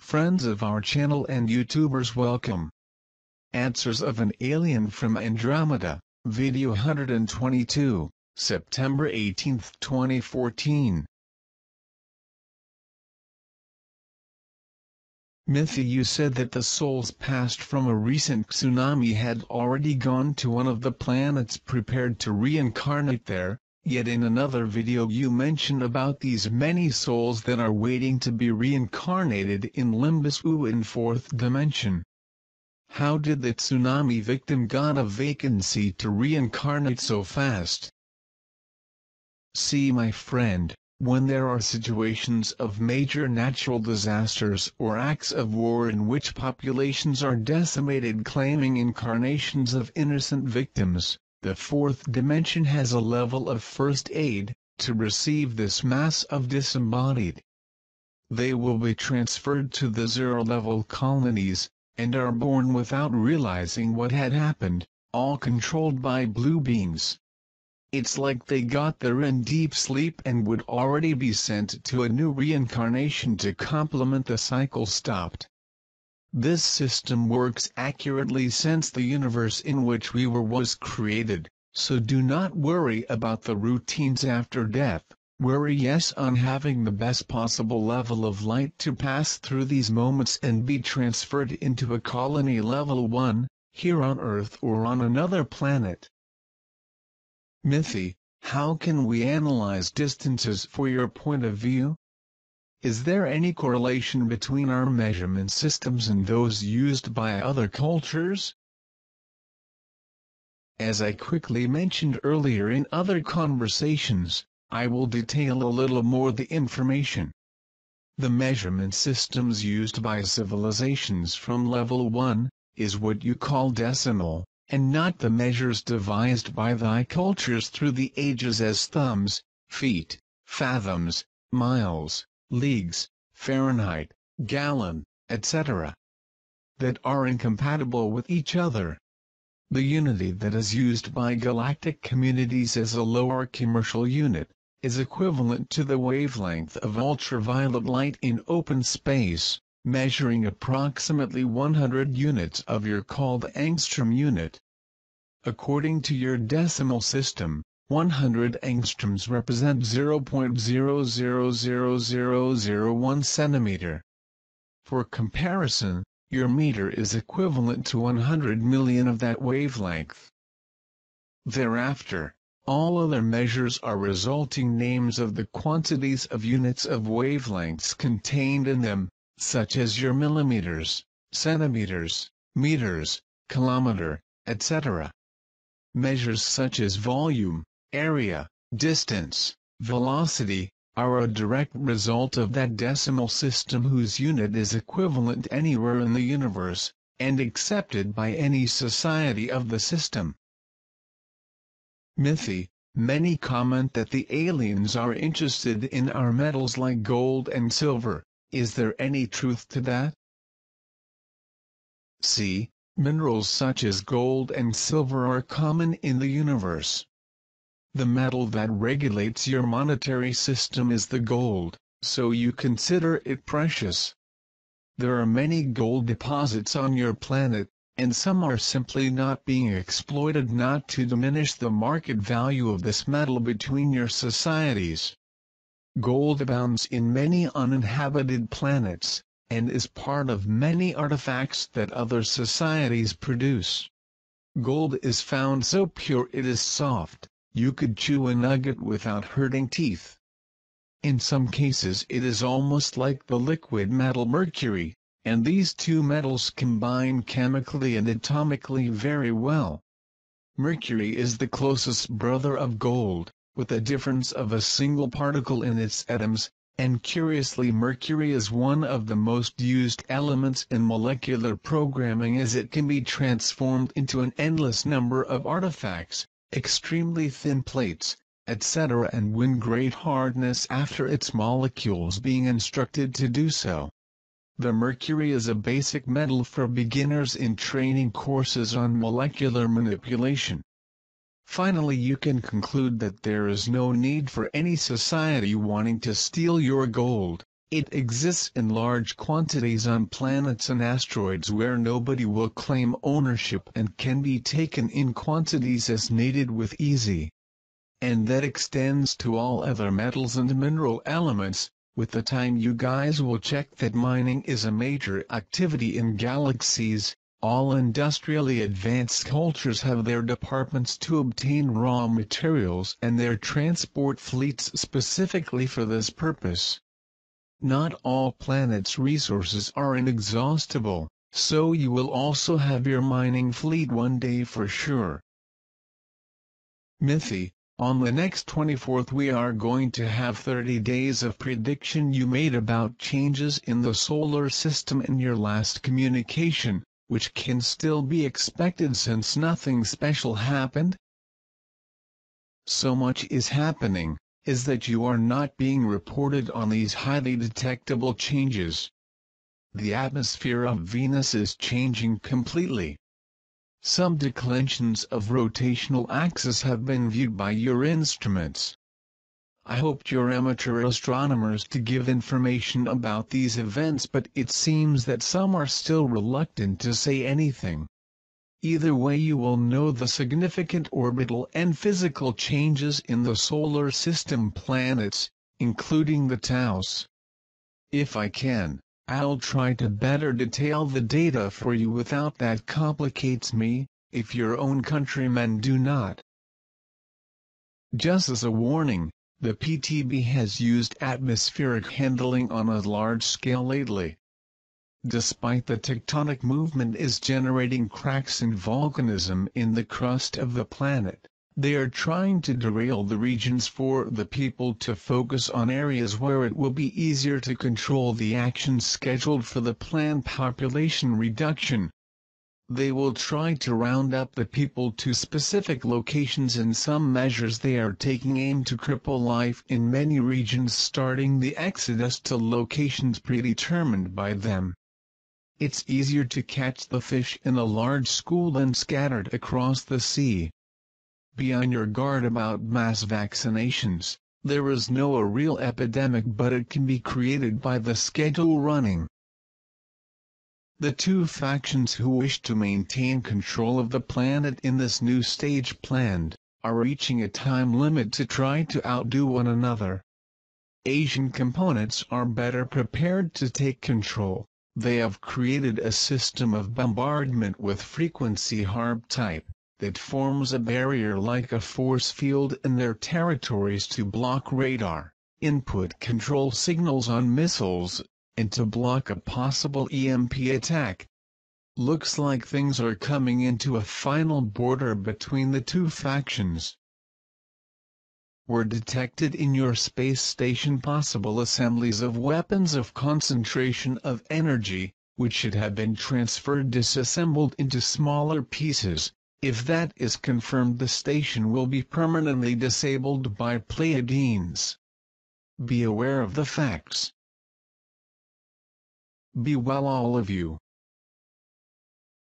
Friends of our channel and YouTubers, welcome. Answers of an Alien from Andromeda, Video 122, September 18, 2014. Mithy, you said that the souls passed from a recent tsunami had already gone to one of the planets prepared to reincarnate there, yet in another video you mentioned about these many souls that are waiting to be reincarnated in Limbus U in 4th dimension. How did the tsunami victim got a vacancy to reincarnate so fast? See, my friend, when there are situations of major natural disasters or acts of war in which populations are decimated claiming incarnations of innocent victims, the 4th dimension has a level of first aid to receive this mass of disembodied. They will be transferred to the zero-level colonies, and are born without realizing what had happened, all controlled by blue beings. It's like they got there in deep sleep and would already be sent to a new reincarnation to complement the cycle stopped. This system works accurately since the universe in which we were was created, so do not worry about the routines after death. Worry yes on having the best possible level of light to pass through these moments and be transferred into a colony level 1, here on Earth or on another planet. Mithy, how can we analyze distances for your point of view? Is there any correlation between our measurement systems and those used by other cultures? As I quickly mentioned earlier in other conversations, I will detail a little more the information. The measurement systems used by civilizations from level 1 is what you call decimal, and not the measures devised by thy cultures through the ages as thumbs, feet, fathoms, miles, leagues, Fahrenheit, gallon, etc. that are incompatible with each other. The unity that is used by galactic communities as a lower commercial unit is equivalent to the wavelength of ultraviolet light in open space, measuring approximately 100 units of your called angstrom unit. According to your decimal system, 100 angstroms represent 0.000001 centimeter. For comparison, your meter is equivalent to 100 million of that wavelength. Thereafter, all other measures are resulting names of the quantities of units of wavelengths contained in them, such as your millimeters, centimeters, meters, kilometer, etc. Measures such as volume, area, distance, velocity, are a direct result of that decimal system whose unit is equivalent anywhere in the universe, and accepted by any society of the system. Mithy, many comment that the aliens are interested in our metals like gold and silver. Is there any truth to that? See, minerals such as gold and silver are common in the universe. The metal that regulates your monetary system is the gold, so you consider it precious. There are many gold deposits on your planet, and some are simply not being exploited, not to diminish the market value of this metal between your societies. Gold abounds in many uninhabited planets, and is part of many artifacts that other societies produce. Gold is found so pure it is soft, you could chew a nugget without hurting teeth. In some cases it is almost like the liquid metal mercury, and these two metals combine chemically and atomically very well. Mercury is the closest brother of gold, with a difference of a single particle in its atoms, and curiously mercury is one of the most used elements in molecular programming as it can be transformed into an endless number of artifacts, extremely thin plates, etc., and win great hardness after its molecules being instructed to do so. The mercury is a basic metal for beginners in training courses on molecular manipulation. Finally, you can conclude that there is no need for any society wanting to steal your gold, It exists in large quantities on planets and asteroids where nobody will claim ownership and can be taken in quantities as needed with easy. And that extends to all other metals and mineral elements. With the time you guys will check that mining is a major activity in galaxies. All industrially advanced cultures have their departments to obtain raw materials and their transport fleets specifically for this purpose. Not all planets' resources are inexhaustible, so you will also have your mining fleet one day for sure. Mithy, on the next 24th we are going to have 30 days of prediction you made about changes in the solar system in your last communication, which can still be expected since nothing special happened. So much is happening, is that you are not being reported on these highly detectable changes. The atmosphere of Venus is changing completely. Some declensions of rotational axis have been viewed by your instruments. I hoped your amateur astronomers to give information about these events, but it seems that some are still reluctant to say anything. Either way you will know the significant orbital and physical changes in the solar system planets, including the Taus. If I can, I'll try to better detail the data for you without that complicates me, if your own countrymen do not. Just as a warning, the PTB has used atmospheric handling on a large scale lately. Despite the tectonic movement is generating cracks and volcanism in the crust of the planet, they are trying to derail the regions for the people to focus on areas where it will be easier to control the actions scheduled for the planned population reduction. They will try to round up the people to specific locations, and some measures they are taking aim to cripple life in many regions, starting the exodus to locations predetermined by them. It's easier to catch the fish in a large school than scattered across the sea. Be on your guard about mass vaccinations. There is no real epidemic, but it can be created by the schedule running. The two factions who wish to maintain control of the planet in this new stage planned, are reaching a time limit to try to outdo one another. Asian components are better prepared to take control. They have created a system of bombardment with frequency HARP type, that forms a barrier like a force field in their territories to block radar, input control signals on missiles, and to block a possible EMP attack. Looks like things are coming into a final border between the two factions. Were detected in your space station possible assemblies of weapons of concentration of energy, which should have been transferred disassembled into smaller pieces. If that is confirmed, the station will be permanently disabled by Pleiadians. Be aware of the facts. Be well all of you.